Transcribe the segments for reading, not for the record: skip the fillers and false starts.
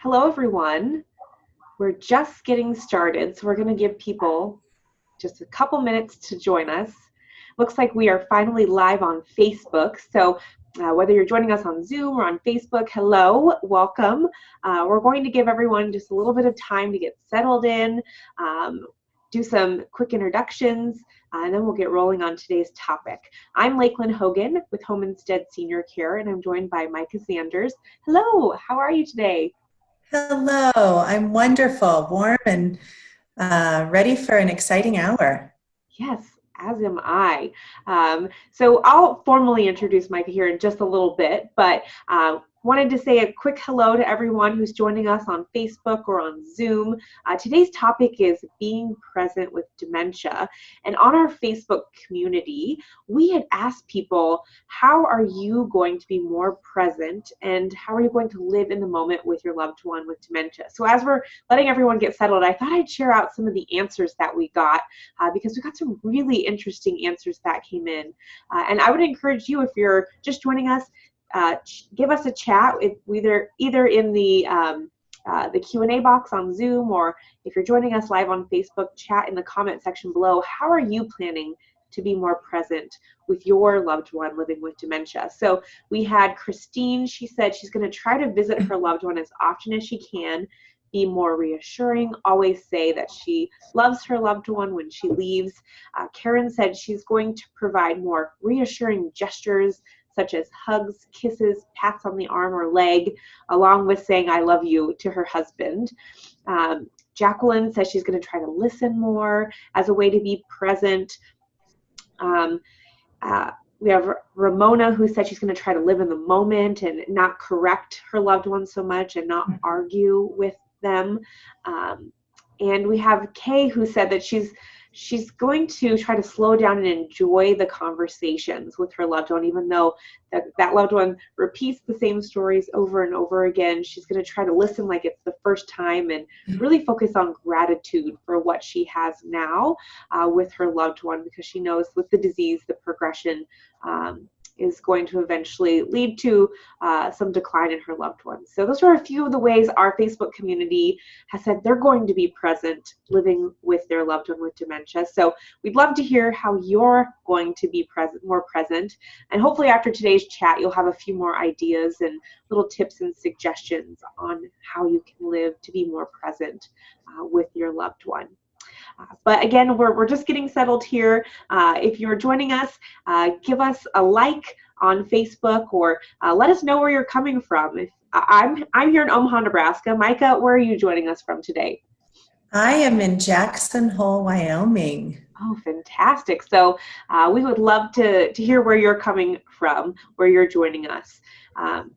Hello, everyone. We're just getting started, so we're going to give people just a couple minutes to join us. Looks like we are finally live on Facebook, so whether you're joining us on Zoom or on Facebook, hello, welcome. We're going to give everyone just a little bit of time to get settled in, do some quick introductions, and then we'll get rolling on today's topic. I'm Lakeland Hogan with Home Instead Senior Care, and I'm joined by Micah Sanders. Hello, how are you today? Hello, I'm wonderful, warm, and ready for an exciting hour. Yes, as am I. So I'll formally introduce Micah here in just a little bit, but wanted to say a quick hello to everyone who's joining us on Facebook or on Zoom. Today's topic is being present with dementia. And on our Facebook community, we had asked people, how are you going to be more present and how are you going to live in the moment with your loved one with dementia? So as we're letting everyone get settled, I thought I'd share out some of the answers that we got because we got some really interesting answers that came in. And I would encourage you, if you're just joining us, give us a chat either in the Q&A box on Zoom, or if you're joining us live on Facebook, chat in the comment section below. How are you planning to be more present with your loved one living with dementia? So we had Christine. She said she's going to try to visit her loved one as often as she can, be more reassuring, always say that she loves her loved one when she leaves. Karen said she's going to provide more reassuring gestures such as hugs, kisses, pats on the arm or leg, along with saying I love you to her husband. Jacqueline says she's going to try to listen more as a way to be present. We have Ramona, who said she's going to try to live in the moment and not correct her loved one so much and not argue with them. And we have Kay, who said that she's going to try to slow down and enjoy the conversations with her loved one, even though that loved one repeats the same stories over and over again. She's going to try to listen like it's the first time and really focus on gratitude for what she has now with her loved one, because she knows with the disease, the progression is going to eventually lead to some decline in her loved ones. So those are a few of the ways our Facebook community has said they're going to be present living with their loved one with dementia. So we'd love to hear how you're going to be more present. And hopefully after today's chat, you'll have a few more ideas and little tips and suggestions on how you can live to be more present with your loved one. But again, we're just getting settled here. If you're joining us, give us a like on Facebook, or let us know where you're coming from. I'm here in Omaha, Nebraska. Micah, where are you joining us from today? I am in Jackson Hole, Wyoming. Oh, fantastic. So we would love to hear where you're coming from, where you're joining us.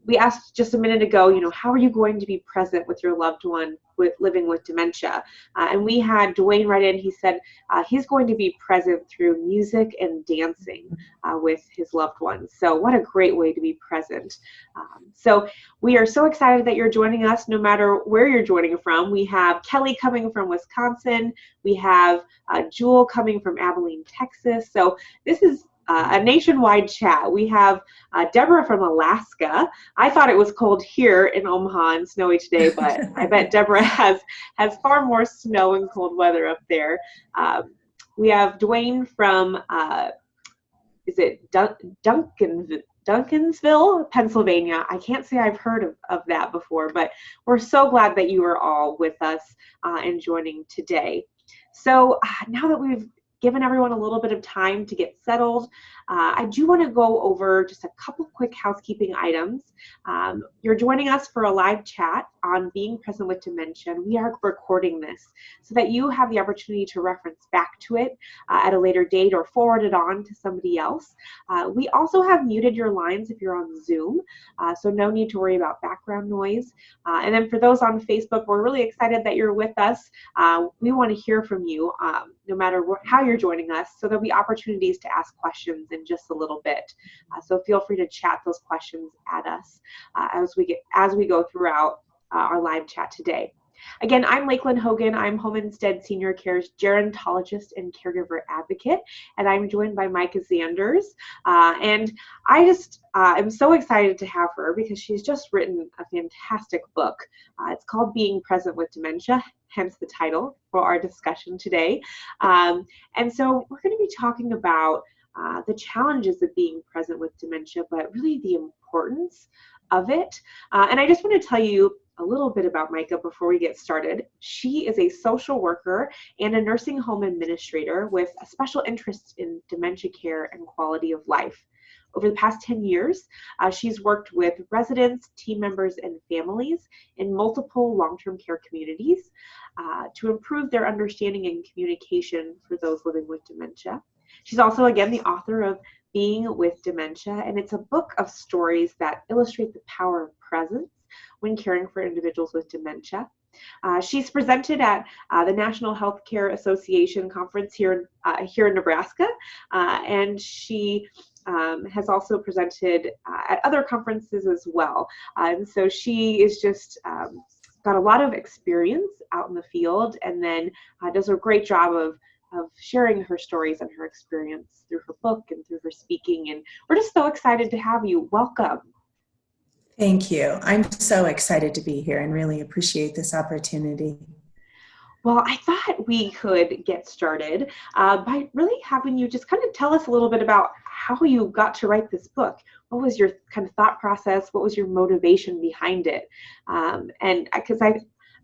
We asked just a minute ago, how are you going to be present with your loved one living with dementia? And we had Dwayne write in. He said he's going to be present through music and dancing with his loved ones. So what a great way to be present. So we are so excited that you're joining us, no matter where you're joining from. We have Kelly coming from Wisconsin. We have Jewel coming from Abilene, Texas. So this is a nationwide chat. We have Deborah from Alaska. I thought it was cold here in Omaha and snowy today, but I bet Deborah has far more snow and cold weather up there. We have Dwayne from, is it Duncansville, Pennsylvania. I can't say I've heard of that before, but we're so glad that you are all with us and joining today. So now that we've given everyone a little bit of time to get settled, I do want to go over just a couple quick housekeeping items. You're joining us for a live chat on being present with dementia. We are recording this so that you have the opportunity to reference back to it at a later date or forward it on to somebody else. We also have muted your lines if you're on Zoom, so no need to worry about background noise. And then for those on Facebook, we're really excited that you're with us. We want to hear from you no matter how you're joining us, so there'll be opportunities to ask questions in just a little bit. So feel free to chat those questions at us as we go throughout our live chat today. Again, I'm Lakeland Hogan. I'm Home Instead Senior Care's gerontologist and caregiver advocate, and I'm joined by Micah Zanders. And I just am so excited to have her because she's just written a fantastic book. It's called Being Present with Dementia, hence the title for our discussion today. And so we're going to be talking about the challenges of being present with dementia, but really the importance of it. And I just want to tell you a little bit about Micah before we get started. She is a social worker and a nursing home administrator with a special interest in dementia care and quality of life. Over the past 10 years, she's worked with residents, team members, and families in multiple long-term care communities to improve their understanding and communication for those living with dementia. She's also, again, the author of Being with Dementia, and it's a book of stories that illustrate the power of presence when caring for individuals with dementia. She's presented at the National Healthcare Association conference here in Nebraska, and she has also presented at other conferences as well. And so she is just got a lot of experience out in the field, and then does a great job of sharing her stories and her experience through her book and through her speaking. And we're just so excited to have you. Welcome. Thank you. I'm so excited to be here and really appreciate this opportunity. Well, I thought we could get started by really having you just kind of tell us a little bit about how you got to write this book. What was your kind of thought process? What was your motivation behind it? And because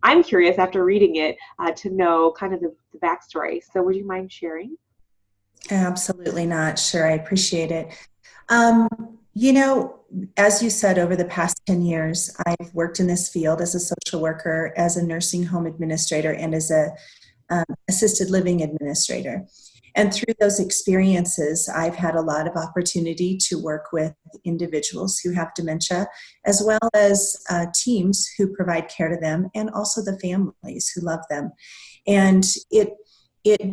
I'm curious after reading it to know kind of the backstory. So would you mind sharing? Absolutely not. Sure, I appreciate it. As you said, over the past 10 years, I've worked in this field as a social worker, as a nursing home administrator, and as a assisted living administrator. And through those experiences, I've had a lot of opportunity to work with individuals who have dementia, as well as teams who provide care to them, and also the families who love them. And it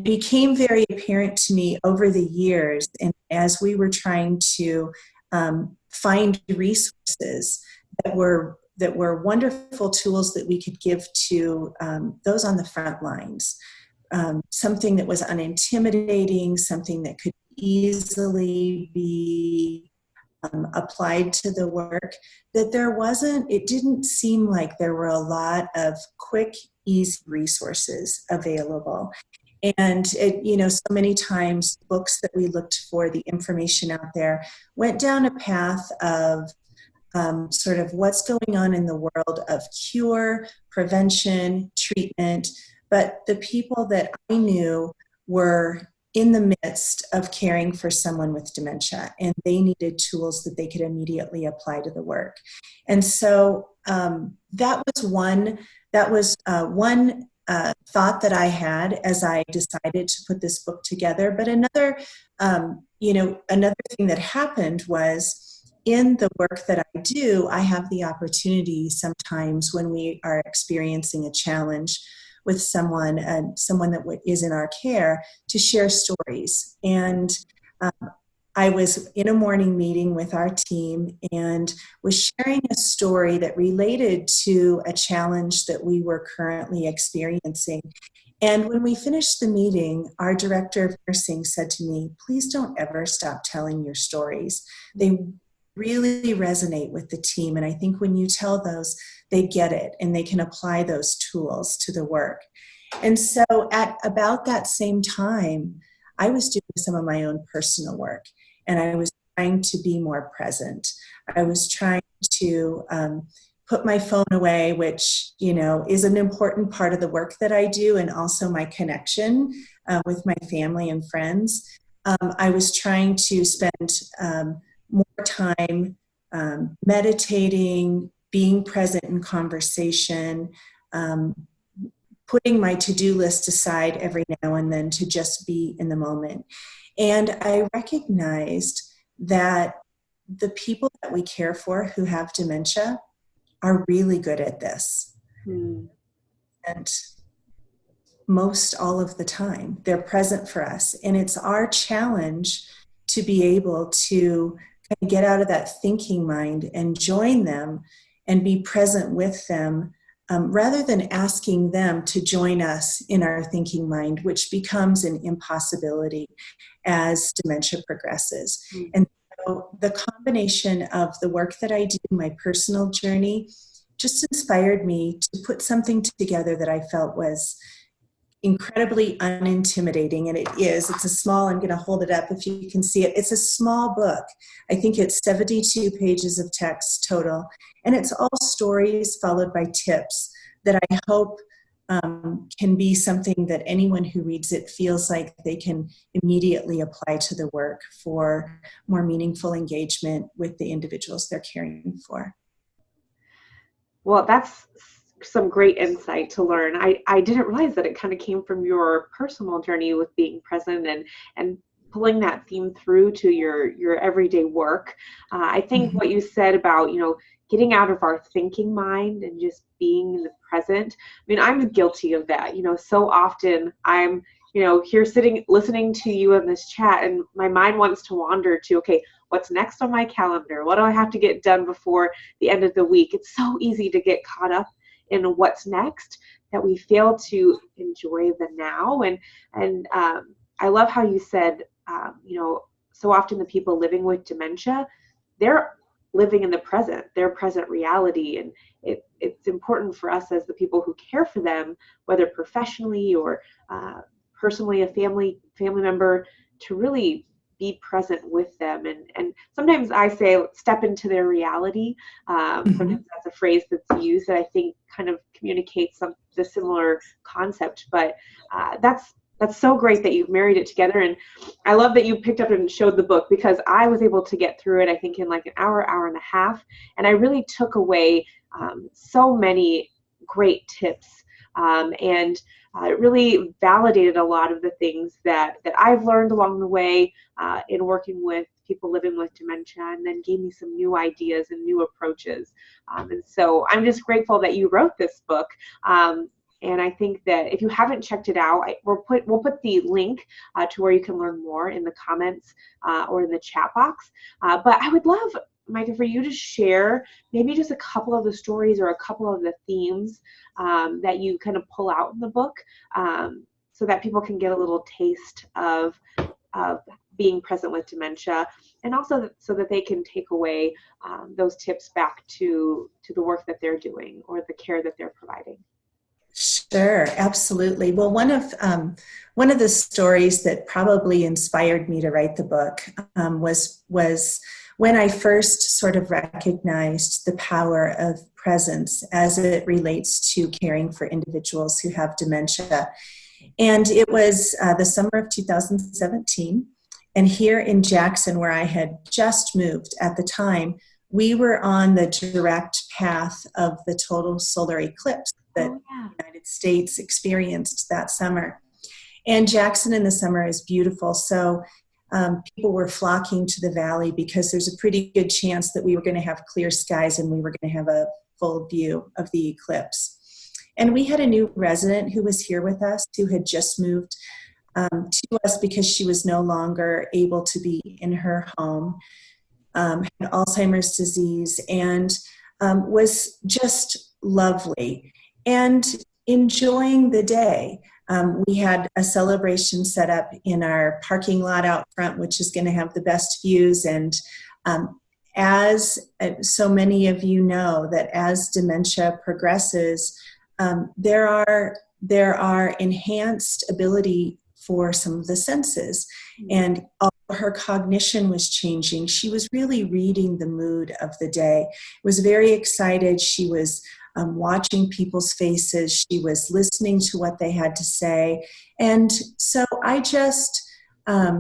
became very apparent to me over the years, and as we were trying to find resources that were wonderful tools that we could give to those on the front lines. Something that was unintimidating, something that could easily be applied to the work, it didn't seem like there were a lot of quick, easy resources available. And so many times books that we looked for, the information out there, went down a path of sort of what's going on in the world of cure, prevention, treatment. But the people that I knew were in the midst of caring for someone with dementia, and they needed tools that they could immediately apply to the work. And so that was one thought that I had as I decided to put this book together. But another thing that happened was, in the work that I do, I have the opportunity sometimes when we are experiencing a challenge with someone that is in our care, to share stories. And I was in a morning meeting with our team and was sharing a story that related to a challenge that we were currently experiencing. And when we finished the meeting, our director of nursing said to me, "Please don't ever stop telling your stories. They really resonate with the team. And I think when you tell those, they get it and they can apply those tools to the work." And so at about that same time, I was doing some of my own personal work, and I was trying to be more present. I was trying to put my phone away, which, is an important part of the work that I do, and also my connection with my family and friends. I was trying to spend more time meditating, being present in conversation, putting my to-do list aside every now and then to just be in the moment. And I recognized that the people that we care for who have dementia are really good at this. And most all of the time, they're present for us. And it's our challenge to be able to kind of get out of that thinking mind and join them and be present with them rather than asking them to join us in our thinking mind, which becomes an impossibility as dementia progresses. Mm. And so the combination of the work that I do, my personal journey, just inspired me to put something together that I felt was incredibly unintimidating, and it is. It's a small, I'm going to hold it up if you can see it. It's a small book. I think it's 72 pages of text total, and it's all stories followed by tips that I hope can be something that anyone who reads it feels like they can immediately apply to the work for more meaningful engagement with the individuals they're caring for. Well, that's some great insight to learn. I didn't realize that it kind of came from your personal journey with being present and pulling that theme through to your everyday work. I think what you said about, getting out of our thinking mind and just being in the present. I mean, I'm guilty of that. So often I'm, here sitting, listening to you in this chat, and my mind wants to wander to, okay, what's next on my calendar? What do I have to get done before the end of the week? It's so easy to get caught up in what's next that we fail to enjoy the now. And I love how you said, so often the people living with dementia, they're living in the present, their present reality. And it's important for us as the people who care for them, whether professionally or personally, a family member, to really be present with them. And sometimes I say, step into their reality. Sometimes that's a phrase that's used that I think kind of communicates the similar concept. But that's so great that you've married it together. And I love that you picked up and showed the book, because I was able to get through it, I think, in like an hour and a half. And I really took away so many great tips. And it really validated a lot of the things that I've learned along the way in working with people living with dementia, and then gave me some new ideas and new approaches. And so I'm just grateful that you wrote this book. And I think that if you haven't checked it out, we'll put the link to where you can learn more in the comments or in the chat box. But I would love, Micah, for you to share maybe just a couple of the stories or a couple of the themes that you kind of pull out in the book, so that people can get a little taste of being present with dementia, and also so that they can take away those tips back to the work that they're doing or the care that they're providing. Sure, absolutely. Well, one of the stories that probably inspired me to write the book was when I first sort of recognized the power of presence as it relates to caring for individuals who have dementia. And it was the summer of 2017. And here in Jackson, where I had just moved at the time, we were on the direct path of the total solar eclipse that the United States experienced that summer. And Jackson in the summer is beautiful. So people were flocking to the valley because there's a pretty good chance that we were going to have clear skies and we were going to have a full view of the eclipse. And we had a new resident who was here with us, who had just moved to us because she was no longer able to be in her home, had Alzheimer's disease, and was just lovely and enjoying the day. We had a celebration set up in our parking lot out front, which is going to have the best views. And as so many of you know, that as dementia progresses, there are enhanced ability for some of the senses. And her cognition was changing. She was really reading the mood of the day. Was very excited. She was watching people's faces. She was listening to what they had to say. And so I just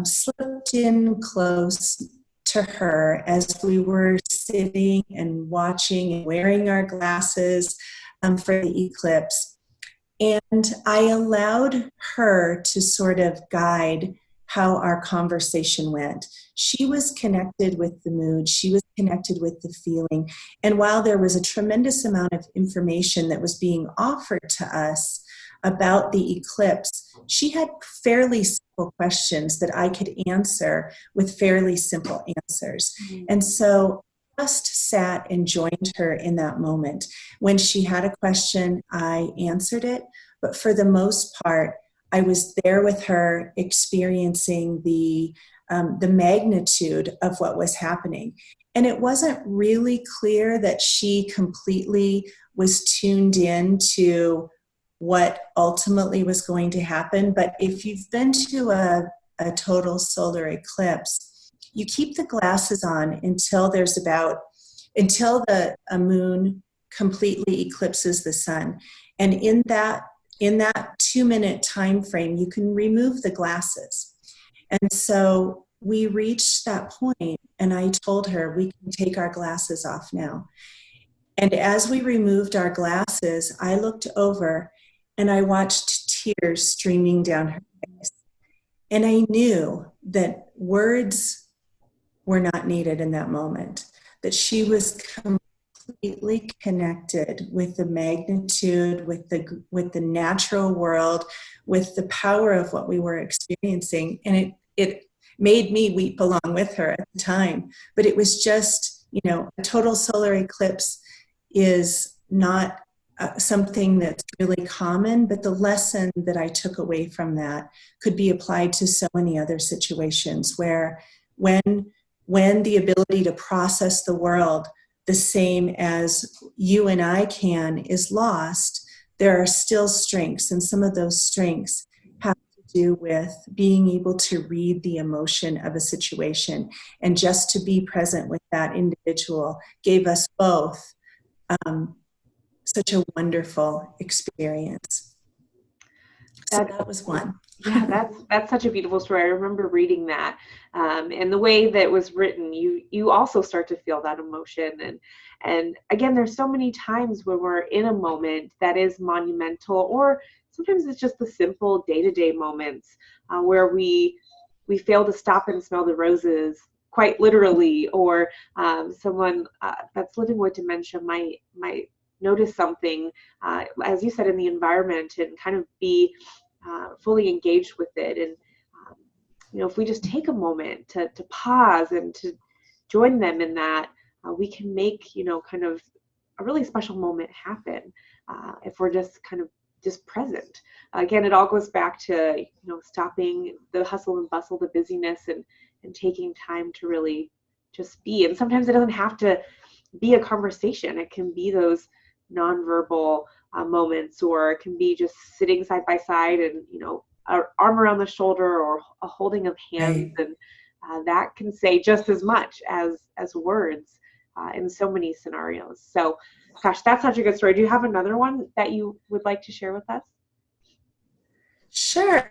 slipped in close to her as we were sitting and watching and wearing our glasses for the eclipse. And I allowed her to sort of guide how our conversation went. She was connected with the mood. She was connected with the feeling. And while there was a tremendous amount of information that was being offered to us about the eclipse, she had fairly simple questions that I could answer with fairly simple answers. And so just sat and joined her in that moment. When she had a question, I answered it, but for the most part, I was there with her, experiencing the magnitude of what was happening. And it wasn't really clear that she completely was tuned in to what ultimately was going to happen. But if you've been to a total solar eclipse, you keep the glasses on until a moon completely eclipses the sun. And in that 2-minute time frame, you can remove the glasses. And so we reached that point, and I told her, we can take our glasses off now. And as we removed our glasses, I looked over and I watched tears streaming down her face. And I knew that words were not needed in that moment, that she was completely connected with the magnitude, with the natural world, with the power of what we were experiencing. And it made me weep along with her at the time. But it was just, a total solar eclipse is not something that's really common, but the lesson that I took away from that could be applied to so many other situations where when the ability to process the world the same as you and I can is lost, there are still strengths, and some of those strengths have to do with being able to read the emotion of a situation, and just to be present with that individual gave us both such a wonderful experience. So that was one. Yeah, that's such a beautiful story. I remember reading that, and the way that it was written, you also start to feel that emotion. And again, there's so many times when we're in a moment that is monumental, or sometimes it's just the simple day-to-day moments where we fail to stop and smell the roses, quite literally, or someone that's living with dementia might notice something, as you said, in the environment, and kind of be fully engaged with it. And if we just take a moment to pause and to join them in that, we can make kind of a really special moment happen if we're just kind of just present. Again, it all goes back to stopping the hustle and bustle, the busyness, and taking time to really just be. And sometimes it doesn't have to be a conversation. It can be those nonverbal moments, or it can be just sitting side by side and an arm around the shoulder, or a holding of hands. Right. And that can say just as much as words in so many scenarios. So gosh, that's such a good story. Do you have another one that you would like to share with us? Sure.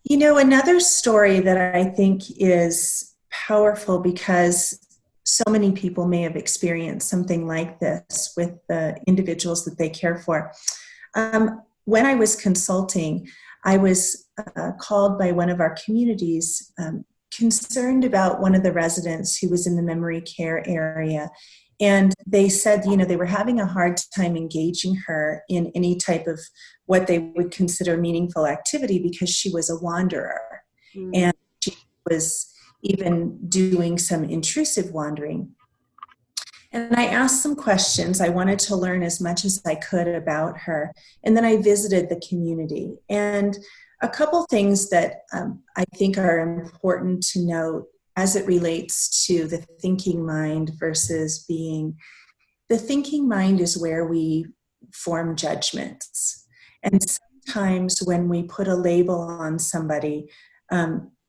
Another story that I think is powerful, because so many people may have experienced something like this with the individuals that they care for. When I was consulting, I was called by one of our communities concerned about one of the residents who was in the memory care area. And they said, they were having a hard time engaging her in any type of what they would consider meaningful activity, because she was a wanderer. Mm. And she was even doing some intrusive wandering. And I asked some questions. I wanted to learn as much as I could about her. And then I visited the community. And a couple things that I think are important to note as it relates to the thinking mind versus being. The thinking mind is where we form judgments. And sometimes when we put a label on somebody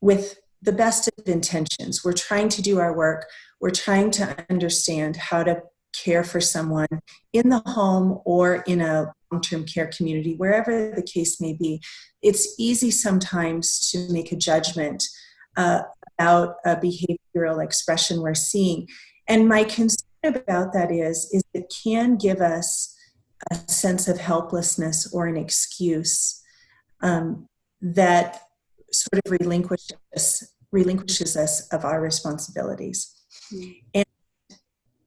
with the best of intentions, we're trying to do our work, we're trying to understand how to care for someone in the home or in a long-term care community, wherever the case may be. It's easy sometimes to make a judgment about a behavioral expression we're seeing. And my concern about that is it can give us a sense of helplessness or an excuse that sort of relinquishes us of our responsibilities. Mm-hmm. And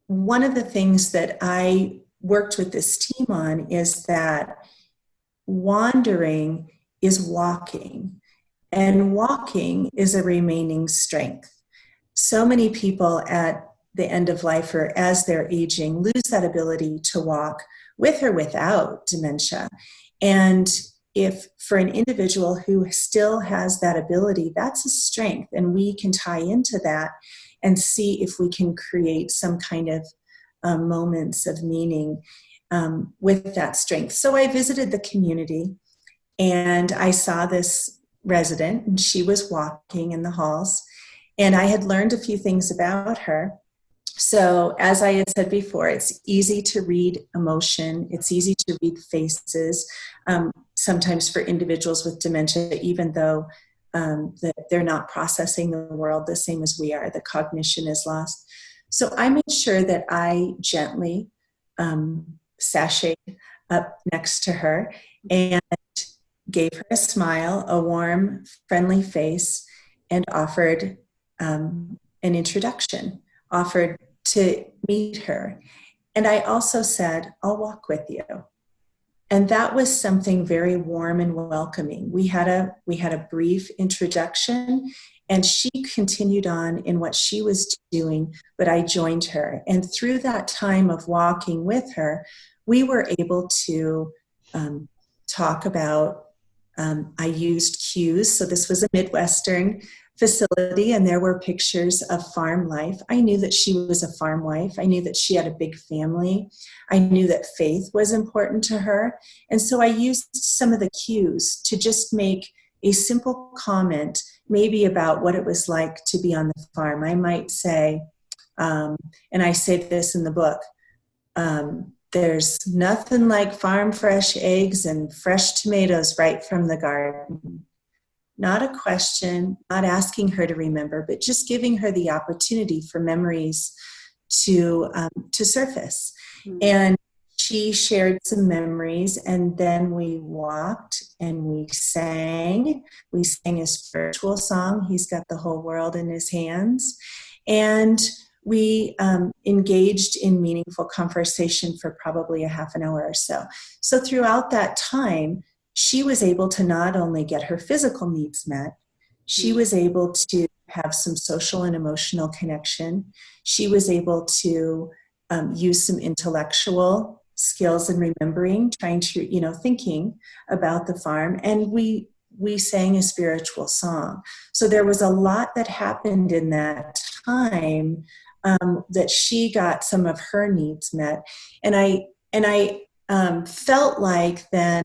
one of the things that I worked with this team on is that wandering is walking, and walking is a remaining strength. So many people at the end of life or as they're aging lose that ability to walk with or without dementia. And if for an individual who still has that ability, that's a strength, and we can tie into that and see if we can create some kind of moments of meaning with that strength. So I visited the community and I saw this resident, and she was walking in the halls, and I had learned a few things about her. So as I had said before, it's easy to read emotion. It's easy to read faces. Sometimes for individuals with dementia, even though they're not processing the world the same as we are, the cognition is lost. So I made sure that I gently sashayed up next to her and gave her a smile, a warm, friendly face, and offered an introduction, offered to meet her. And I also said, I'll walk with you. And that was something very warm and welcoming. We had a brief introduction, and she continued on in what she was doing, but I joined her. And through that time of walking with her, we were able to talk about, I used cues. So this was a Midwestern facility, and there were pictures of farm life. I knew that she was a farm wife. I knew that she had a big family. I knew that faith was important to her. And so I used some of the cues to just make a simple comment, maybe about what it was like to be on the farm. I might say, and I say this in the book, there's nothing like farm fresh eggs and fresh tomatoes right from the garden. Not a question, not asking her to remember, but just giving her the opportunity for memories to surface. Mm-hmm. And she shared some memories, and then we walked and we sang. We sang a spiritual song, He's Got the Whole World in His Hands. And we engaged in meaningful conversation for probably a half an hour or so. So throughout that time, she was able to not only get her physical needs met, she was able to have some social and emotional connection. She was able to use some intellectual skills in remembering, trying to, thinking about the farm. And we sang a spiritual song. So there was a lot that happened in that time that she got some of her needs met. And I felt like then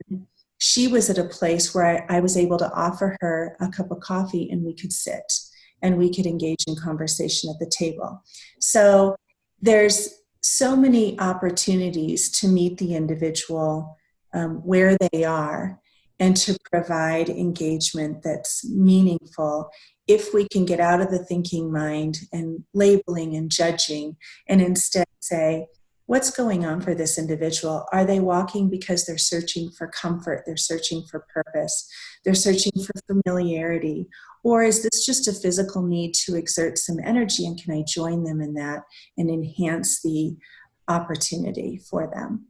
she was at a place where I was able to offer her a cup of coffee, and we could sit and we could engage in conversation at the table. So there's so many opportunities to meet the individual where they are and to provide engagement that's meaningful if we can get out of the thinking mind and labeling and judging, and instead say, what's going on for this individual? Are they walking because they're searching for comfort? They're searching for purpose. They're searching for familiarity. Or is this just a physical need to exert some energy, and can I join them in that and enhance the opportunity for them?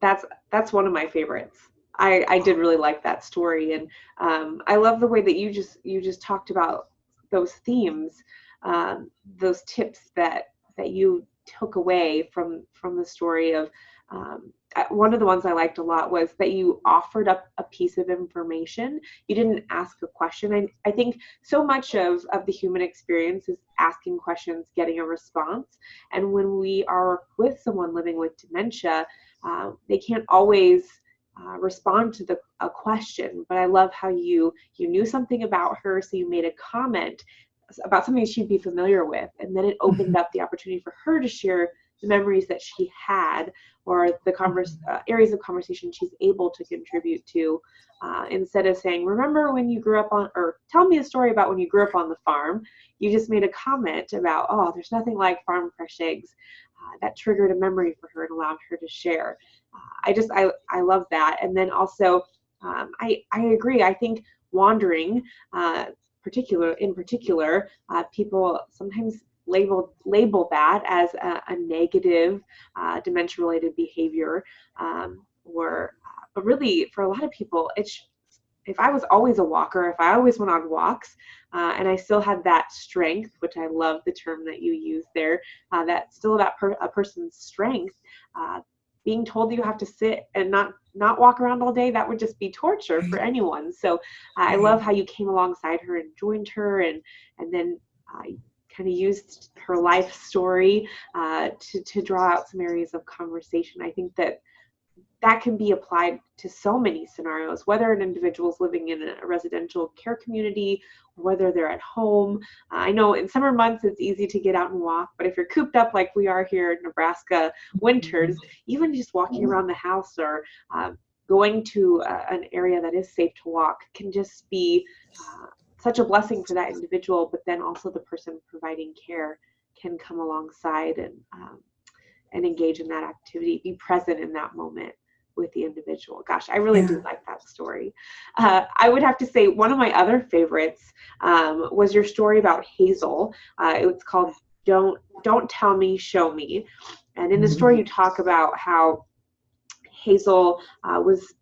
That's one of my favorites. I did really like that story, and I love the way that you just talked about those themes, those tips that you took away from the story of one of the ones I liked a lot was that you offered up a piece of information. You didn't ask a question. I think so much of the human experience is asking questions, getting a response. And when we are with someone living with dementia, they can't always respond to a question. But I love how you knew something about her, so you made a comment about something she'd be familiar with, and then it opened up the opportunity for her to share the memories that she had, or the areas of conversation she's able to contribute to, instead of saying, remember when you grew up on, or tell me a story about when you grew up on the farm. You just made a comment about, oh, there's nothing like farm fresh eggs. That triggered a memory for her and allowed her to share. I love that. And then also, I agree. I think wandering, in particular, people sometimes label that as a negative dementia-related behavior, but really for a lot of people, it's if I was always a walker, if I always went on walks, and I still had that strength, which I love the term that you use there, that still about a person's strength, being told you have to sit and not walk around all day, that would just be torture for anyone. So I love how you came alongside her and joined her, and then kind of used her life story to draw out some areas of conversation. I think that can be applied to so many scenarios, whether an individual is living in a residential care community, or whether they're at home. I know in summer months it's easy to get out and walk, but if you're cooped up like we are here in Nebraska winters, even just walking around the house or going to an area that is safe to walk can just be such a blessing for that individual, but then also the person providing care can come alongside and engage in that activity, be present in that moment with the individual. Gosh, I really do like that story. I would have to say one of my other favorites was your story about Hazel. It was called Don't Tell Me, Show Me. And in the story you talk about how Hazel was,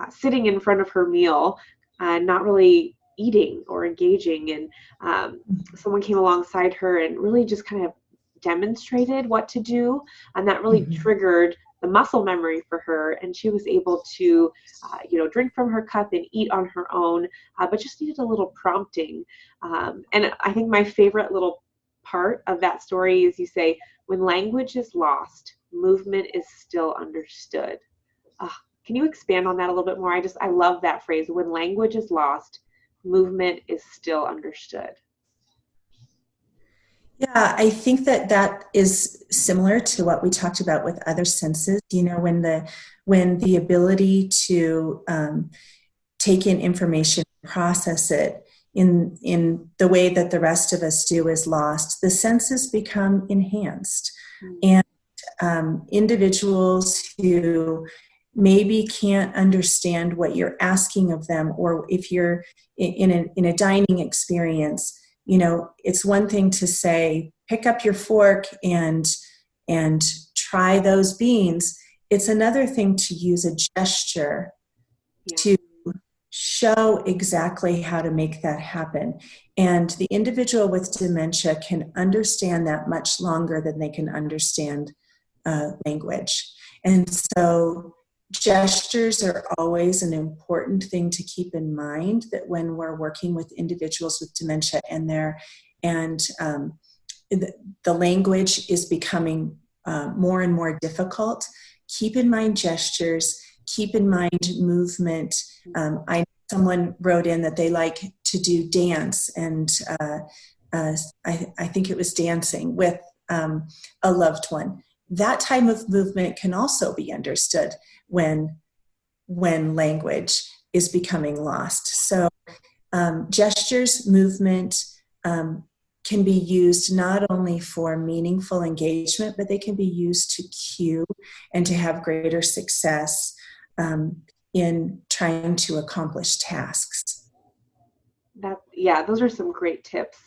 sitting in front of her meal and not really eating or engaging. And someone came alongside her and really just kind of demonstrated what to do. And that really triggered the muscle memory for her, and she was able to drink from her cup and eat on her own, but just needed a little prompting. And I think my favorite little part of that story is you say, when language is lost, movement is still understood. Can you expand on that a little bit more? I love that phrase, when language is lost, movement is still understood. Yeah, I think that is similar to what we talked about with other senses. When the ability to take in information, process it in the way that the rest of us do is lost, the senses become enhanced. And individuals who maybe can't understand what you're asking of them, or if you're in a dining experience, it's one thing to say, pick up your fork and try those beans. It's another thing to use a gesture to show exactly how to make that happen. And the individual with dementia can understand that much longer than they can understand language. And so gestures are always an important thing to keep in mind, that when we're working with individuals with dementia and the language is becoming more and more difficult, keep in mind gestures, keep in mind movement. Someone wrote in that they like to do dance, and I think it was dancing with a loved one. That type of movement can also be understood when language is becoming lost. So gestures, movement can be used not only for meaningful engagement, but they can be used to cue and to have greater success in trying to accomplish tasks. Those are some great tips.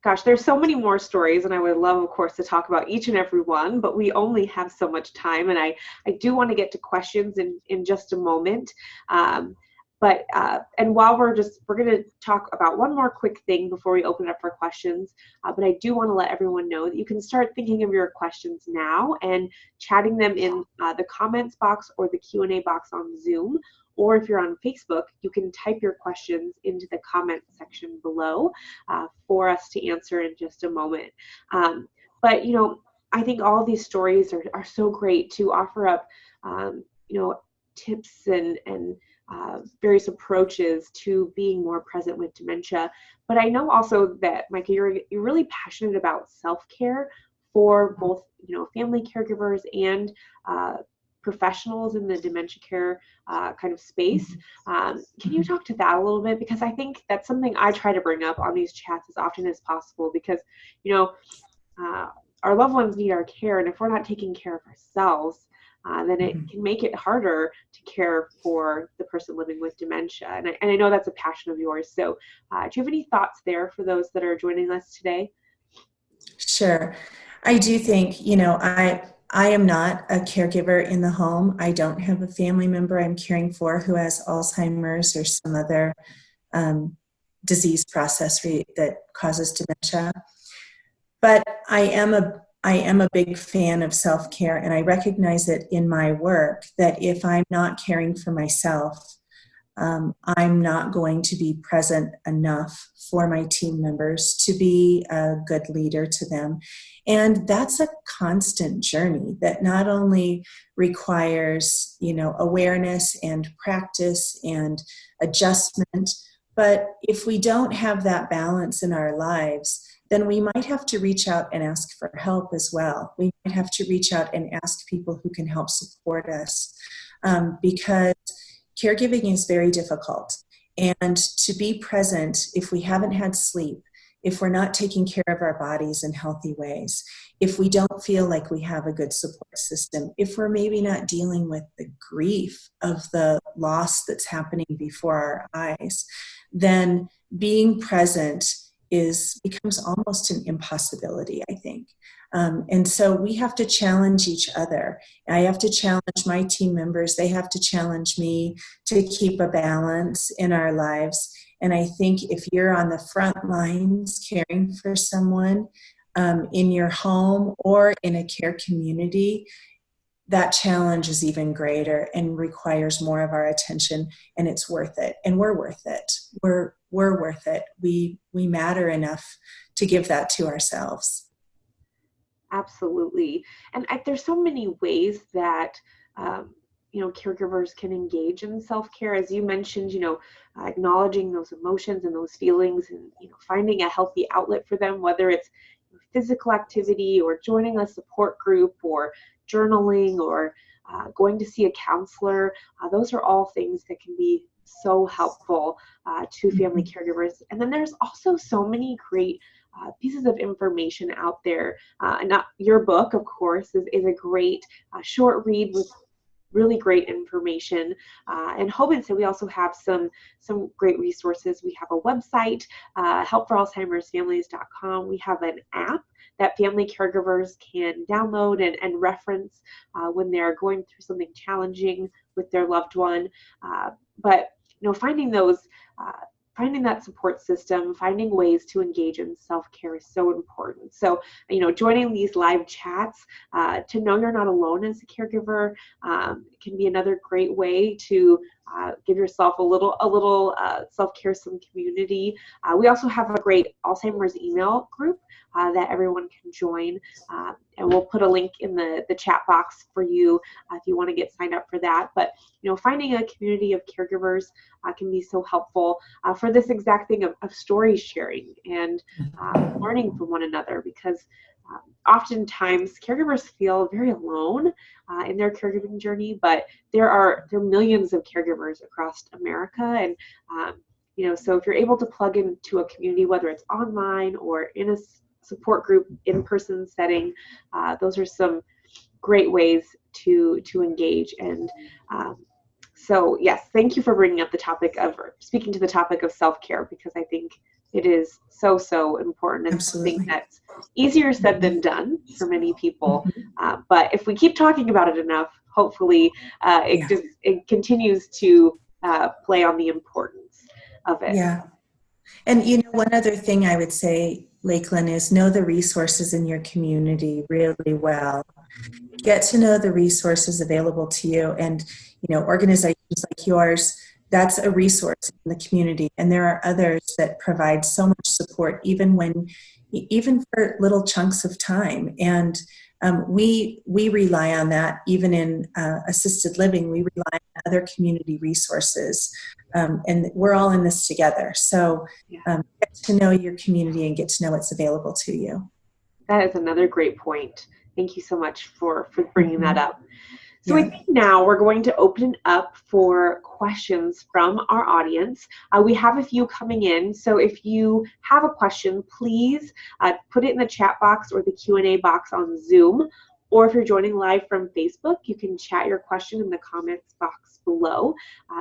Gosh, there's so many more stories, and I would love, of course, to talk about each and every one, but we only have so much time, and I do want to get to questions in just a moment. And while we're going to talk about one more quick thing before we open it up for questions, but I do want to let everyone know that you can start thinking of your questions now and chatting them in the comments box or the Q&A box on Zoom. Or if you're on Facebook, you can type your questions into the comment section below for us to answer in just a moment. But I think all of these stories are so great to offer up, tips and various approaches to being more present with dementia. But I know also that, Micah, you're really passionate about self-care for both, family caregivers and professionals in the dementia care kind of space. Can you talk to that a little bit? Because I think that's something I try to bring up on these chats as often as possible, because, our loved ones need our care, and if we're not taking care of ourselves, then it can make it harder to care for the person living with dementia. And I know that's a passion of yours. So do you have any thoughts there for those that are joining us today? Sure. I do think, I am not a caregiver in the home. I don't have a family member I'm caring for who has Alzheimer's or some other um, disease process that causes dementia. But I am a big fan of self-care, and I recognize it in my work that if I'm not caring for myself, I'm not going to be present enough for my team members to be a good leader to them. And that's a constant journey that not only requires, awareness and practice and adjustment, but if we don't have that balance in our lives, then we might have to reach out and ask for help as well. We might have to reach out and ask people who can help support us, because caregiving is very difficult. And to be present, if we haven't had sleep, if we're not taking care of our bodies in healthy ways, if we don't feel like we have a good support system, if we're maybe not dealing with the grief of the loss that's happening before our eyes, then being present becomes almost an impossibility, I think. And so we have to challenge each other. I have to challenge my team members. They have to challenge me to keep a balance in our lives. And I think if you're on the front lines caring for someone in your home or in a care community, that challenge is even greater and requires more of our attention, and it's worth it. And we're worth it. We're worth it. We matter enough to give that to ourselves. Absolutely. And there's so many ways that, caregivers can engage in self-care. As you mentioned, acknowledging those emotions and those feelings and, finding a healthy outlet for them, whether it's physical activity or joining a support group or journaling or going to see a counselor. Those are all things that can be so helpful to family caregivers. And then there's also so many great pieces of information out there. Not your book, of course, is a great short read with really great information. And Hoban said we also have some great resources. We have a website, helpforalzheimersfamilies.com. We have an app that family caregivers can download and reference when they're going through something challenging with their loved one. But finding that support system, finding ways to engage in self-care is so important. So, joining these live chats to know you're not alone as a caregiver can be another great way to give yourself a little self-care, some community. We also have a great Alzheimer's email group that everyone can join. And we'll put a link in the chat box for you if you want to get signed up for that. But, finding a community of caregivers can be so helpful for this exact thing of story sharing and learning from one another, because oftentimes caregivers feel very alone in their caregiving journey, but there are millions of caregivers across America. And, so if you're able to plug into a community, whether it's online or in a support group in-person setting, those are some great ways to engage. And so yes, thank you for bringing up speaking to the topic of self-care, because I think it is so important and Absolutely. something that's easier said than done for many people. But if we keep talking about it enough, hopefully it continues to play on the importance of it. Yeah. And one other thing I would say, Lakeland, is know the resources in your community really well. Get to know the resources available to you, and organizations like yours, that's a resource in the community. And there are others that provide so much support, even for little chunks of time. And we rely on that. Even in assisted living, we rely on other community resources, and we're all in this together. So get to know your community and get to know what's available to you. That is another great point. Thank you so much for bringing that up. So Yeah. I think now we're going to open it up for questions from our audience. We have a few coming in, so if you have a question, please put it in the chat box or the Q&A box on Zoom. Or if you're joining live from Facebook, you can chat your question in the comments box below.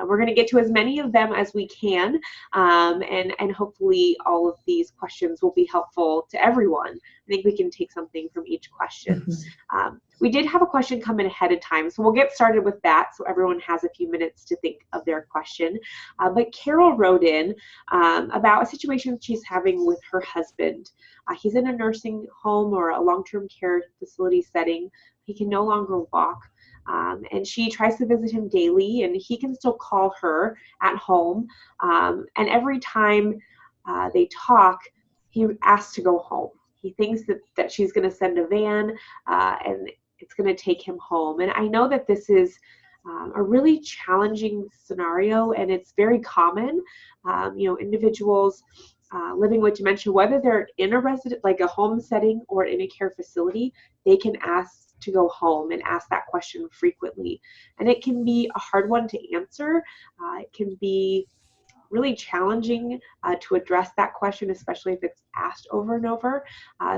We're going to get to as many of them as we can, and hopefully all of these questions will be helpful to everyone. I think we can take something from each question. Mm-hmm. We did have a question come in ahead of time, so we'll get started with that so everyone has a few minutes to think of their question. But Carol wrote in about a situation she's having with her husband. He's in a nursing home or a long-term care facility setting. He can no longer walk. And she tries to visit him daily, and he can still call her at home. And every time they talk, he asks to go home. He thinks that she's going to send a van and it's going to take him home. And I know that this is a really challenging scenario, and it's very common. Individuals living with dementia, whether they're in a resident, like a home setting, or in a care facility, they can ask to go home and ask that question frequently. And it can be a hard one to answer. It can be really challenging to address that question, especially if it's asked over and over.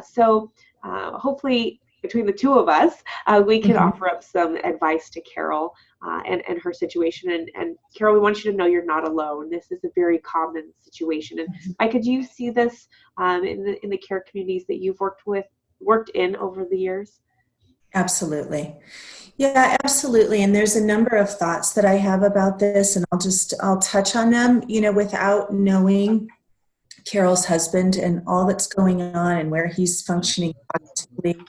So hopefully between the two of us, we can offer up some advice to Carol and her situation. And Carol, we want you to know you're not alone. This is a very common situation. And Mike, could you see this in the care communities that you've worked in over the years? Absolutely. Yeah, absolutely. And there's a number of thoughts that I have about this, and I'll touch on them, without knowing Carol's husband and all that's going on and where he's functioning positively.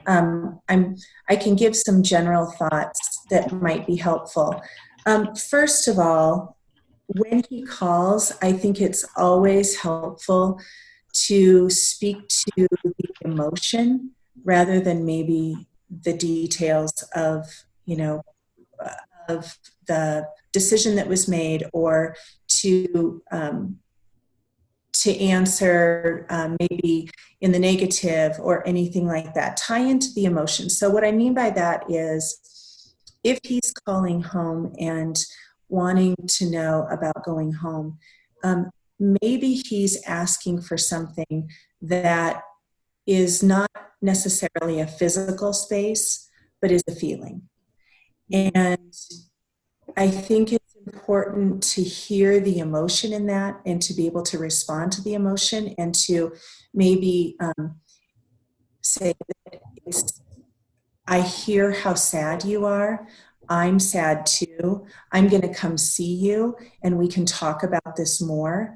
I can give some general thoughts that might be helpful. First of all, when he calls, I think it's always helpful to speak to the emotion rather than maybe the details of the decision that was made, or to answer maybe in the negative or anything like that. Tie into the emotion. So what I mean by that is, if he's calling home and wanting to know about going home, maybe he's asking for something that is not necessarily a physical space, but is a feeling. And I think it's important to hear the emotion in that and to be able to respond to the emotion, and to maybe say that I hear how sad you are. I'm sad too. I'm going to come see you and we can talk about this more.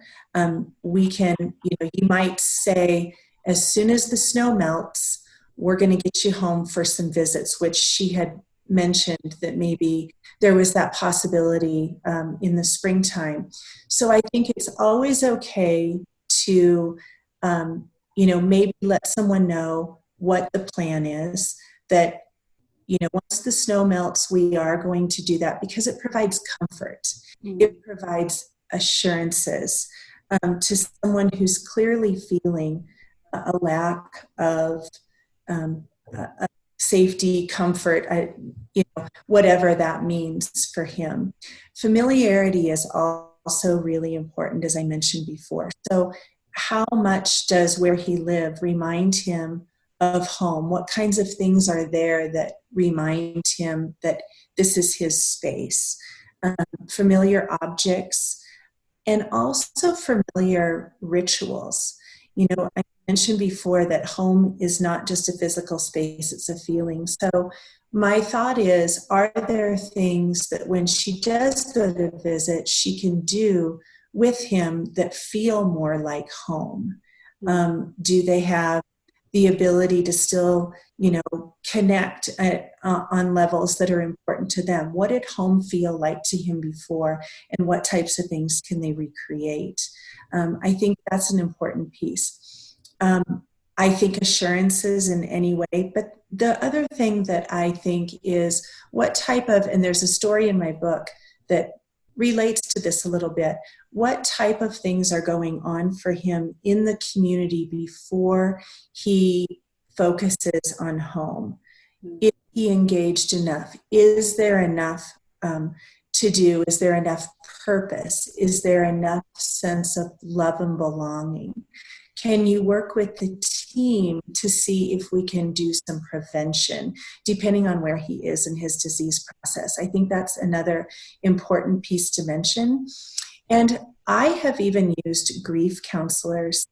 We can, you might say, as soon as the snow melts, we're going to get you home for some visits, which she had mentioned that maybe there was that possibility in the springtime. So I think it's always okay to, maybe let someone know what the plan is, that, once the snow melts, we are going to do that, because it provides comfort. It provides assurances to someone who's clearly feeling a lack of safety, comfort, whatever that means for him. Familiarity is also really important, as I mentioned before. So how much does where he lives remind him of home? What kinds of things are there that remind him that this is his space? Familiar objects, and also familiar rituals. I mentioned before that home is not just a physical space, it's a feeling. So my thought is, are there things that when she does go to visit, she can do with him that feel more like home? Do they have the ability to still, connect on levels that are important to them? What did home feel like to him before, and what types of things can they recreate? I think that's an important piece. I think assurances in any way, but the other thing that I think is what type of, and there's a story in my book that relates to this a little bit, what type of things are going on for him in the community before he focuses on home? Is he engaged enough? Is there enough to do? Is there enough purpose? Is there enough sense of love and belonging? Can you work with the team to see if we can do some prevention, depending on where he is in his disease process? I think that's another important piece to mention. And I have even used grief counselors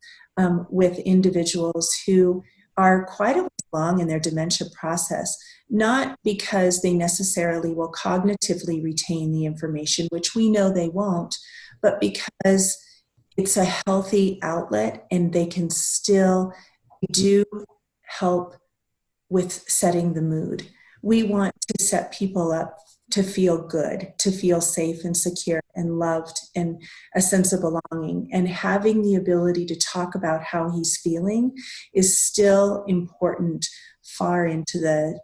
with individuals who are quite a ways along in their dementia process, not because they necessarily will cognitively retain the information, which we know they won't, but because it's a healthy outlet and they can still do help with setting the mood. We want to set people up to feel good, to feel safe and secure and loved and a sense of belonging. And having the ability to talk about how he's feeling is still important far into the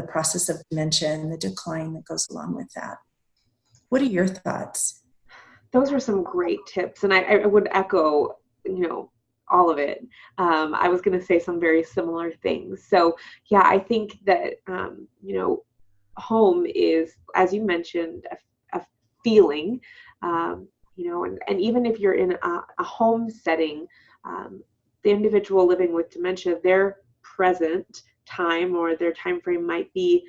process of dementia and the decline that goes along with that. What are your thoughts? Those were some great tips, and I would echo, all of it. I was going to say some very similar things. So yeah, I think that home is, as you mentioned, a feeling, and even if you're in a home setting, the individual living with dementia, their present time or their time frame might be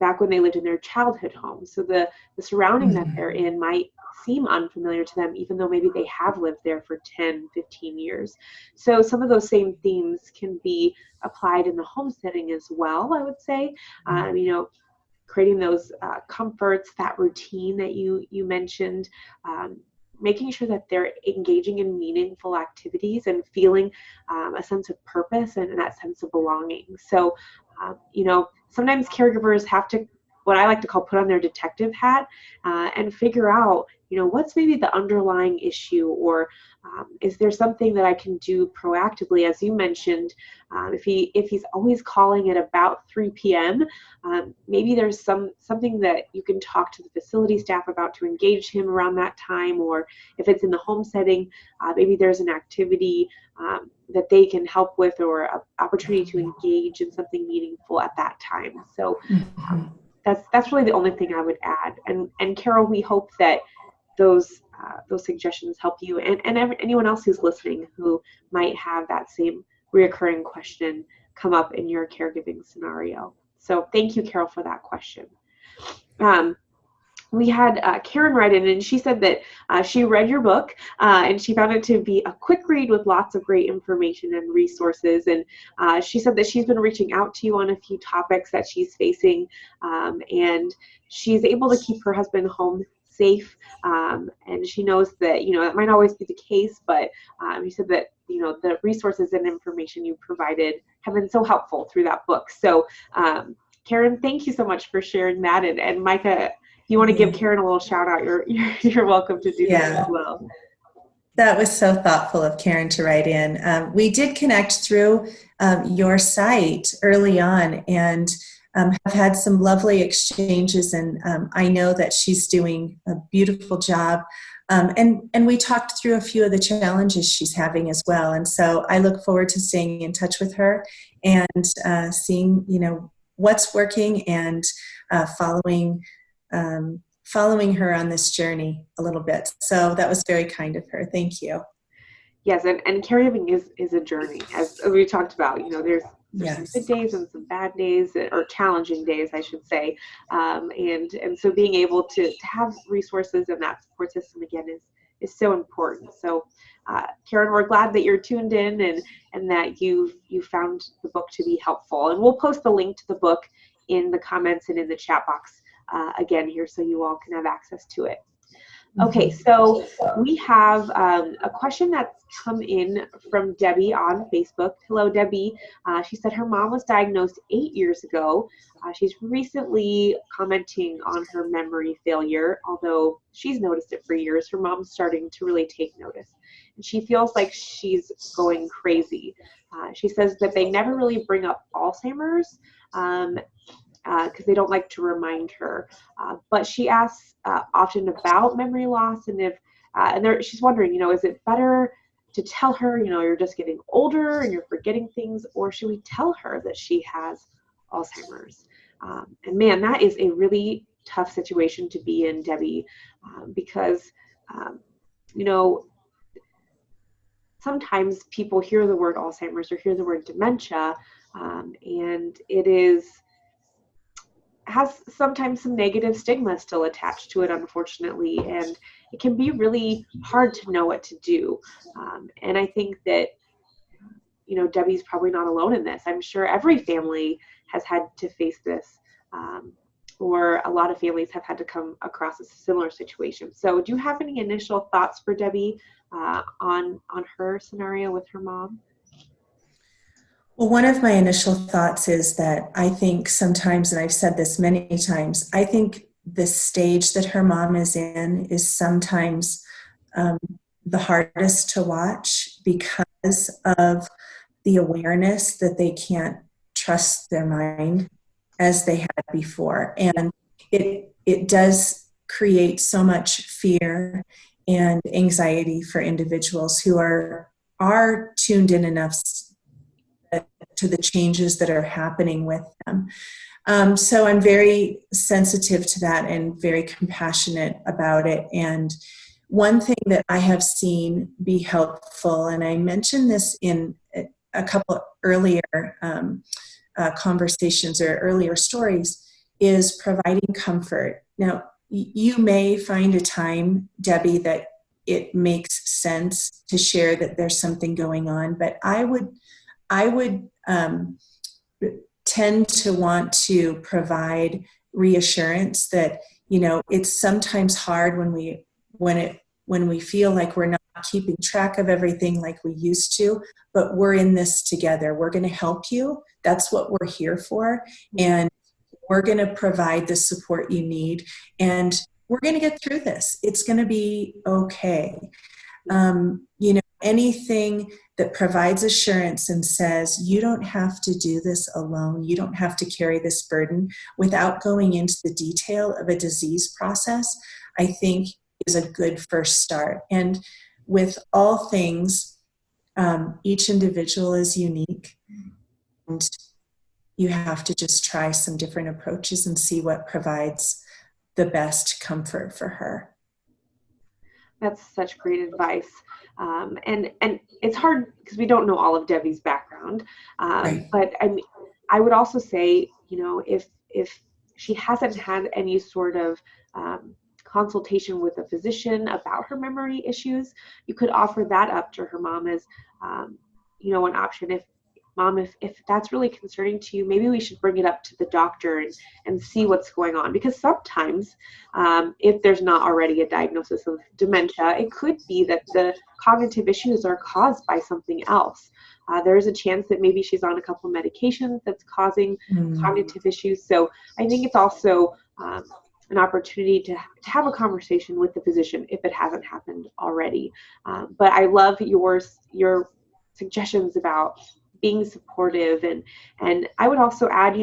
back when they lived in their childhood home. So the surrounding that they're in might seem unfamiliar to them, even though maybe they have lived there for 10, 15 years. So some of those same themes can be applied in the home setting as well, I would say. Creating those comforts, that routine that you mentioned, making sure that they're engaging in meaningful activities and feeling a sense of purpose and that sense of belonging. So, sometimes caregivers have to, what I like to call, put on their detective hat and figure out, what's maybe the underlying issue, or is there something that I can do proactively? As you mentioned, if he's always calling at about 3 p.m., maybe there's something that you can talk to the facility staff about to engage him around that time, or if it's in the home setting, maybe there's an activity that they can help with, or an opportunity to engage in something meaningful at that time. So that's really the only thing I would add. And Carol, we hope that those suggestions help you and anyone else who's listening who might have that same reoccurring question come up in your caregiving scenario. So thank you, Carol, for that question. We had Karen write in, and she said that she read your book and she found it to be a quick read with lots of great information and resources. And she said that she's been reaching out to you on a few topics that she's facing, and she's able to keep her husband home safe. And she knows that, that might not always be the case, but she said that, the resources and information you provided have been so helpful through that book. So Karen, thank you so much for sharing that. And Micah, if you want to give Karen a little shout out, you're welcome to do that as well. That was so thoughtful of Karen to write in. We did connect through your site early on and have had some lovely exchanges, and I know that she's doing a beautiful job. And we talked through a few of the challenges she's having as well. And so I look forward to staying in touch with her and seeing, what's working and following her on this journey a little bit. So that was very kind of her. Thank you. Yes, and caregiving is a journey, as we talked about. There's some good days and some bad days, or challenging days, I should say. And so being able to have resources and that support system again is so important. So Karen, we're glad that you're tuned in and that you found the book to be helpful. And we'll post the link to the book in the comments and in the chat box again here, so you all can have access to it. Okay, so we have a question that's come in from Debbie on Facebook. Hello, Debbie. She said her mom was diagnosed 8 years ago. She's recently commenting on her memory failure, although she's noticed it for years. Her mom's starting to really take notice, and she feels like she's going crazy. She says that they never really bring up Alzheimer's, because they don't like to remind her. But she asks often about memory loss, and she's wondering, is it better to tell her, you're just getting older and you're forgetting things, or should we tell her that she has Alzheimer's? And man, that is a really tough situation to be in, Debbie, because, sometimes people hear the word Alzheimer's or hear the word dementia, and it has sometimes some negative stigma still attached to it, unfortunately, and it can be really hard to know what to do. And I think that Debbie's probably not alone in this. I'm sure every family has had to face this, or a lot of families have had to come across a similar situation. So do you have any initial thoughts for Debbie on her scenario with her mom? Well, one of my initial thoughts is that I think sometimes, and I've said this many times, I think the stage that her mom is in is sometimes the hardest to watch because of the awareness that they can't trust their mind as they had before. And it does create so much fear and anxiety for individuals who are tuned in enough to the changes that are happening with them. So I'm very sensitive to that and very compassionate about it. And one thing that I have seen be helpful, and I mentioned this in a couple earlier conversations or earlier stories, is providing comfort. Now, you may find a time, Debbie, that it makes sense to share that there's something going on, but I would tend to want to provide reassurance that, it's sometimes hard when we feel like we're not keeping track of everything like we used to, but we're in this together. We're going to help you. That's what we're here for. And we're going to provide the support you need. And we're going to get through this. It's going to be okay. Anything that provides assurance and says, you don't have to do this alone. You don't have to carry this burden without going into the detail of a disease process, I think is a good first start. And with all things, each individual is unique, and you have to just try some different approaches and see what provides the best comfort for her. That's such great advice. And it's hard because we don't know all of Debbie's background. Right. But I would also say, if she hasn't had any sort of consultation with a physician about her memory issues, you could offer that up to her mom as, an option. If that's really concerning to you, maybe we should bring it up to the doctor and see what's going on. Because sometimes, if there's not already a diagnosis of dementia, it could be that the cognitive issues are caused by something else. There is a chance that maybe she's on a couple of medications that's causing cognitive issues. So I think it's also an opportunity to have a conversation with the physician if it hasn't happened already. But I love your suggestions about being supportive, and I would also add,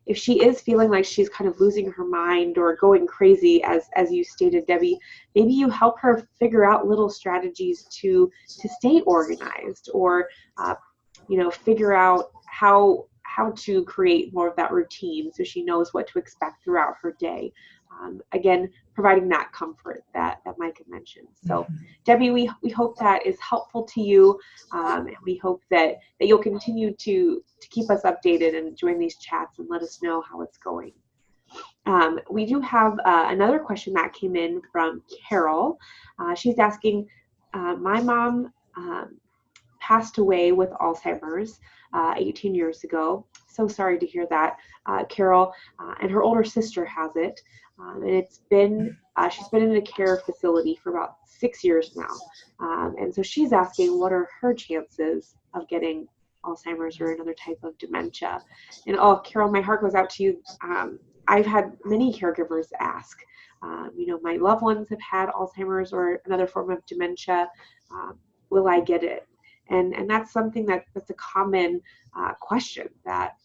if she is feeling like she's kind of losing her mind or going crazy, as you stated, Debbie, maybe you help her figure out little strategies to stay organized, or figure out how to create more of that routine so she knows what to expect throughout her day. Again, providing that comfort that Mike had mentioned. So, Debbie, we hope that is helpful to you, and we hope that you'll continue to keep us updated and join these chats and let us know how it's going. We do have another question that came in from Carol. She's asking, my mom passed away with Alzheimer's 18 years ago. So sorry to hear that, Carol. And her older sister has it. And she's been in a care facility for about 6 years now. And so she's asking, what are her chances of getting Alzheimer's or another type of dementia? And Carol, my heart goes out to you. I've had many caregivers ask, my loved ones have had Alzheimer's or another form of dementia. Will I get it? And that's something that's a common question that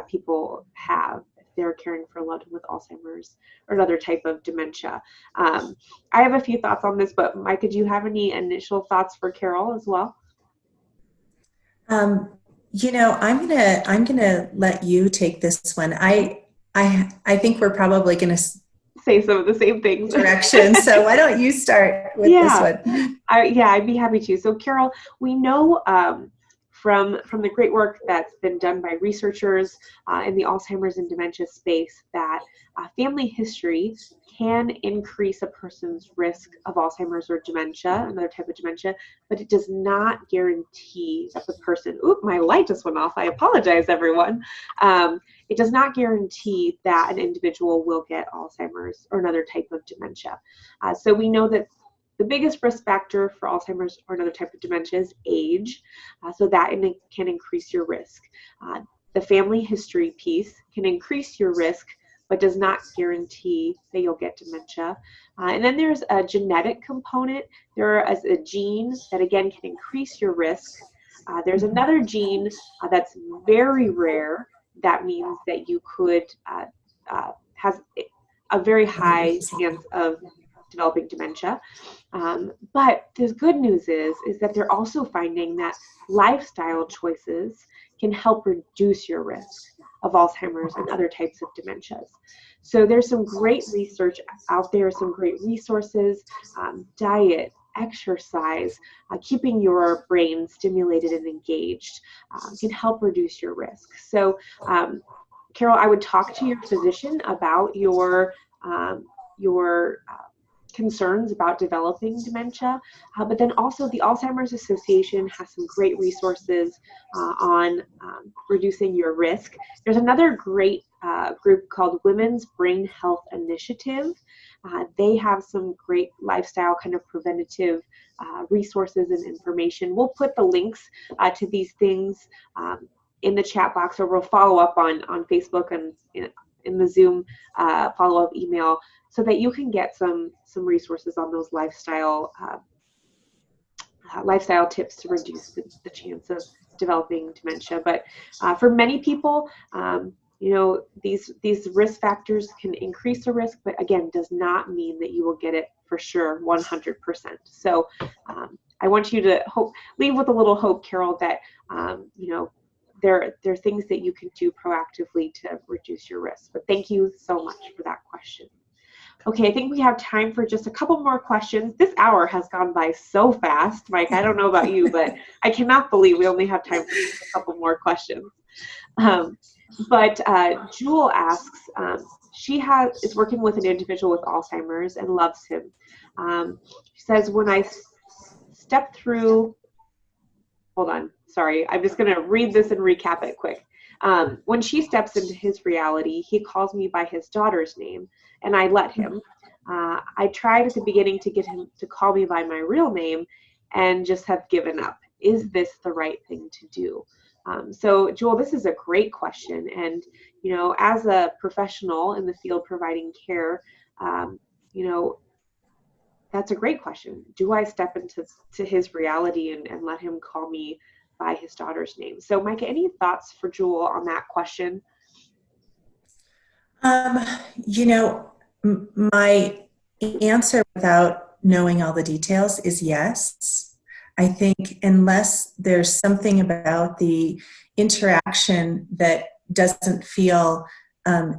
people have if they're caring for a loved one with Alzheimer's or another type of dementia. I have a few thoughts on this, but Micah, do you have any initial thoughts for Carol as well? I'm gonna let you take this one. I think we're probably gonna say some of the same things. Direction. So why don't you start with this one? I'd be happy to. So Carol, we know from the great work that's been done by researchers in the Alzheimer's and dementia space that family history can increase a person's risk of Alzheimer's or dementia, another type of dementia, but it does not guarantee that the person, oop, my light just went off. I apologize, everyone. It does not guarantee that an individual will get Alzheimer's or another type of dementia. So we know that the biggest risk factor for Alzheimer's or another type of dementia is age, so that can increase your risk. The family history piece can increase your risk, but does not guarantee that you'll get dementia. And then there's a genetic component. There is a gene that, again, can increase your risk. There's another gene that's very rare. That means that you could has a very high chance of developing dementia. But the good news is that they're also finding that lifestyle choices can help reduce your risk of Alzheimer's and other types of dementias. So there's some great research out there, some great resources, diet, exercise, keeping your brain stimulated and engaged can help reduce your risk. So Carol, I would talk to your physician about your concerns about developing dementia, but then also the Alzheimer's Association has some great resources on reducing your risk. There's another great group called Women's Brain Health Initiative. They have some great lifestyle kind of preventative resources and information. We'll put the links to these things in the chat box, or we'll follow up on Facebook and in the Zoom follow-up email, so that you can get some resources on those lifestyle tips to reduce the chance of developing dementia. But for many people, these risk factors can increase the risk, but again, does not mean that you will get it for sure 100%. So I want you to leave with a little hope, Carol, that there are things that you can do proactively to reduce your risk. But thank you so much for that question. Okay, I think we have time for just a couple more questions. This hour has gone by so fast, Mike. I don't know about you, but I cannot believe we only have time for just a couple more questions. But Jewel asks, she is working with an individual with Alzheimer's and loves him. She says, when I step through, hold on, sorry, I'm just going to read this and recap it quick. When she steps into his reality, he calls me by his daughter's name, and I let him. I tried at the beginning to get him to call me by my real name and just have given up. Is this the right thing to do? So, Joel, this is a great question. And, as a professional in the field providing care, that's a great question. Do I step into his reality and let him call me by his daughter's name? So, Micah, any thoughts for Jewel on that question? My answer without knowing all the details is yes. I think unless there's something about the interaction that doesn't feel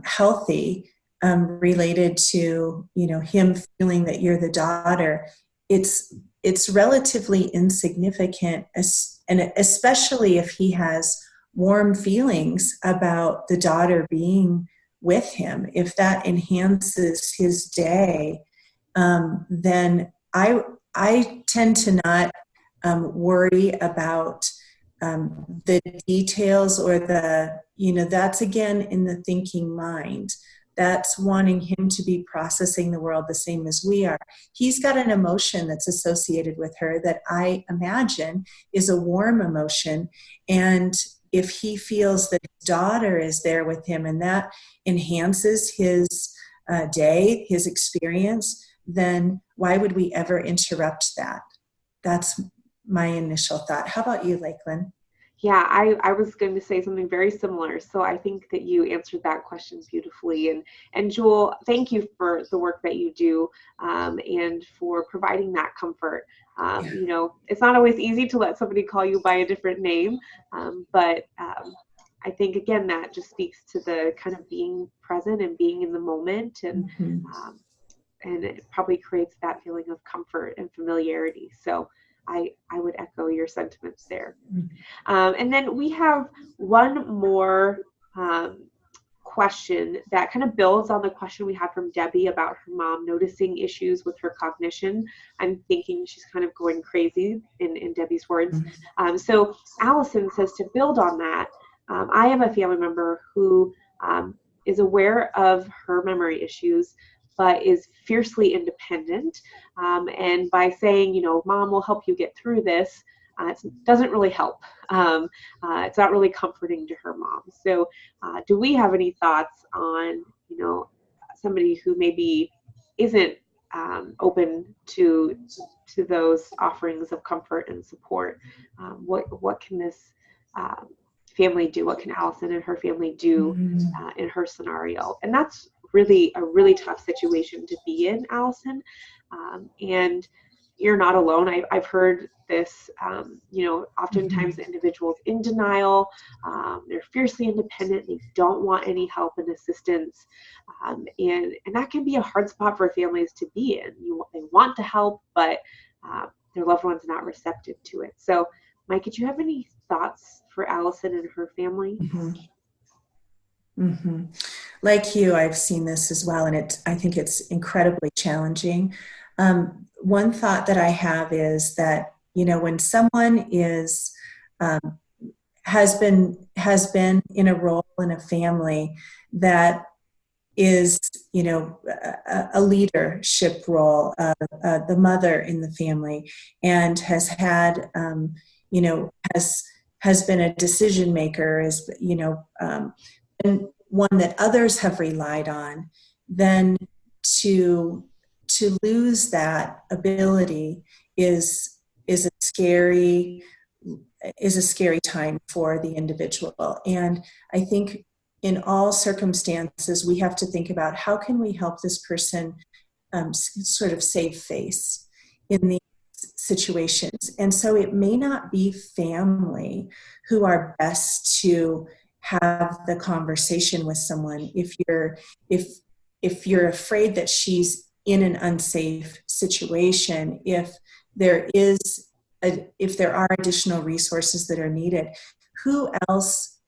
healthy, related to him feeling that you're the daughter, it's relatively insignificant, and especially if he has warm feelings about the daughter being with him. If that enhances his day, then I tend to not worry about the details or that's again in the thinking mind. That's wanting him to be processing the world the same as we are. He's got an emotion that's associated with her that I imagine is a warm emotion. And if he feels that his daughter is there with him and that enhances his day, his experience, then why would we ever interrupt that? That's my initial thought. How about you, Lakeland? Yeah, I was going to say something very similar. So I think that you answered that question beautifully. And Jewel, thank you for the work that you do and for providing that comfort. It's not always easy to let somebody call you by a different name, but I think, again, that just speaks to the kind of being present and being in the moment, and and it probably creates that feeling of comfort and familiarity. So I would echo your sentiments there. And then we have one more question that kind of builds on the question we had from Debbie about her mom noticing issues with her cognition. I'm thinking she's kind of going crazy in Debbie's words. So Allison says, to build on that, I have a family member who is aware of her memory issues, but is fiercely independent. And by saying, Mom will help you get through this, it doesn't really help. It's not really comforting to her mom. So do we have any thoughts on, somebody who maybe isn't open to those offerings of comfort and support? What can this family do? What can Allison and her family do in her scenario? And that's really a really tough situation to be in, Allison. And you're not alone. I've heard this, oftentimes the individuals in denial, they're fiercely independent, they don't want any help and assistance, and that can be a hard spot for families to be in. They want to help, but their loved one's not receptive to it. So, Mike, did you have any thoughts for Allison and her family? Like you, I've seen this as well, and I think it's incredibly challenging. One thought that I have is that, when someone has been in a role in a family that is, a leadership role, the mother in the family, and has had, has been a decision maker, and one that others have relied on, then to lose that ability is a scary time for the individual. And I think in all circumstances, we have to think about how can we help this person sort of save face in these situations. And so it may not be family who are best to have the conversation with someone if you're afraid that she's in an unsafe situation, if there are additional resources that are needed. Who else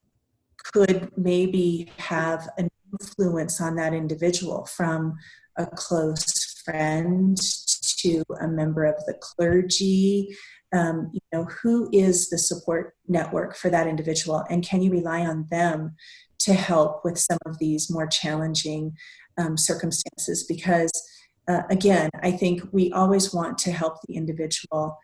could maybe have an influence on that individual, from a close friend to a member of the clergy? Who is the support network for that individual, and can you rely on them to help with some of these more challenging circumstances? Because again, I think we always want to help the individual,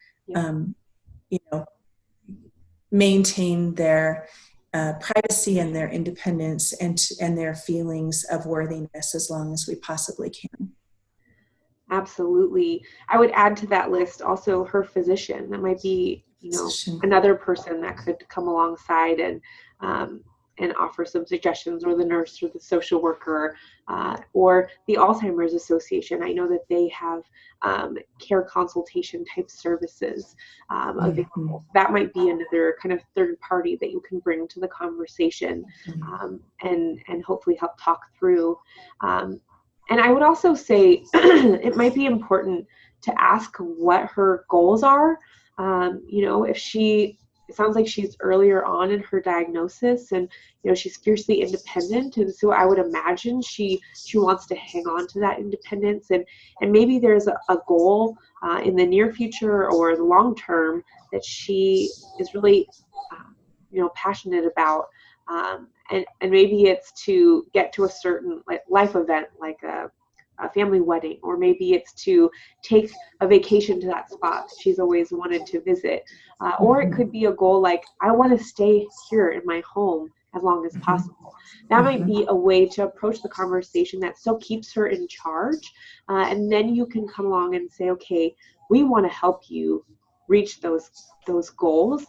maintain their privacy and their independence and their feelings of worthiness as long as we possibly can. Absolutely. I would add to that list also her physician. That might be, another person that could come alongside and offer some suggestions, or the nurse or the social worker, or the Alzheimer's Association. I know that they have care consultation type services available. That might be another kind of third party that you can bring to the conversation, and hopefully help talk through. And I would also say it might be important to ask what her goals are. It sounds like she's earlier on in her diagnosis, and she's fiercely independent, and so I would imagine she wants to hang on to that independence, and maybe there's a goal in the near future or the long term that she is really passionate about, and maybe it's to get to a certain life event, like a family wedding, or maybe it's to take a vacation to that spot that she's always wanted to visit, or it could be a goal like, I want to stay here in my home as long as possible. That might be a way to approach the conversation that still keeps her in charge, and then you can come along and say, okay, we want to help you reach those goals.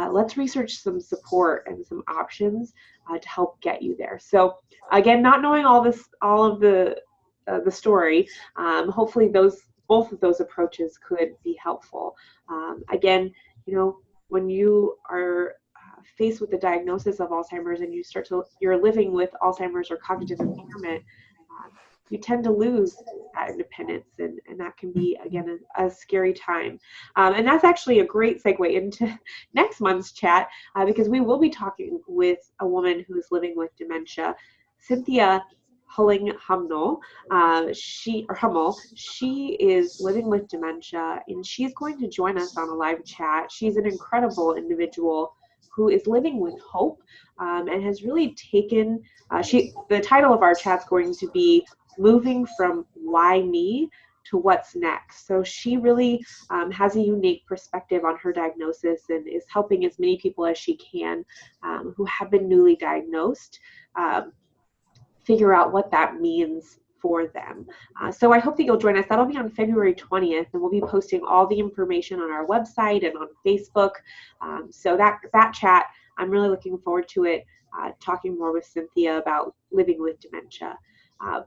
Let's research some support and some options to help get you there. So again, not knowing all of the story, hopefully both of those approaches could be helpful. Again, when you are faced with the diagnosis of Alzheimer's and you're living with Alzheimer's or cognitive impairment, you tend to lose that independence, and that can be, again, a scary time. And that's actually a great segue into next month's chat, because we will be talking with a woman who's living with dementia, Cynthia Hummel. She is living with dementia, and she's going to join us on a live chat. She's an incredible individual who is living with hope, and has really taken, the title of our chat's going to be Moving from Why Me to What's Next. So she really has a unique perspective on her diagnosis and is helping as many people as she can who have been newly diagnosed figure out what that means for them. So I hope that you'll join us. That'll be on February 20th, and we'll be posting all the information on our website and on Facebook. So that chat, I'm really looking forward to it, talking more with Cynthia about living with dementia.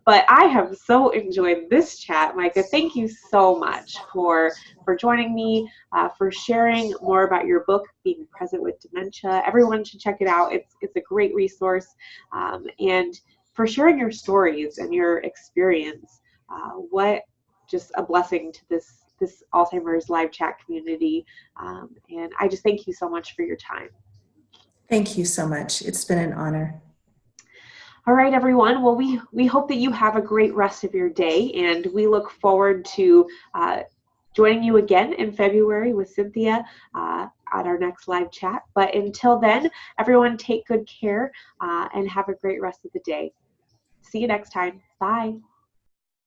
But I have so enjoyed this chat, Micah. Thank you so much for joining me, for sharing more about your book, Being Present with Dementia. Everyone should check it out. It's a great resource, and for sharing your stories and your experience. What just a blessing to this Alzheimer's live chat community. And I just thank you so much for your time. Thank you so much. It's been an honor. All right, everyone. Well, we hope that you have a great rest of your day, and we look forward to joining you again in February with Cynthia at our next live chat. But until then, everyone take good care and have a great rest of the day. See you next time. Bye.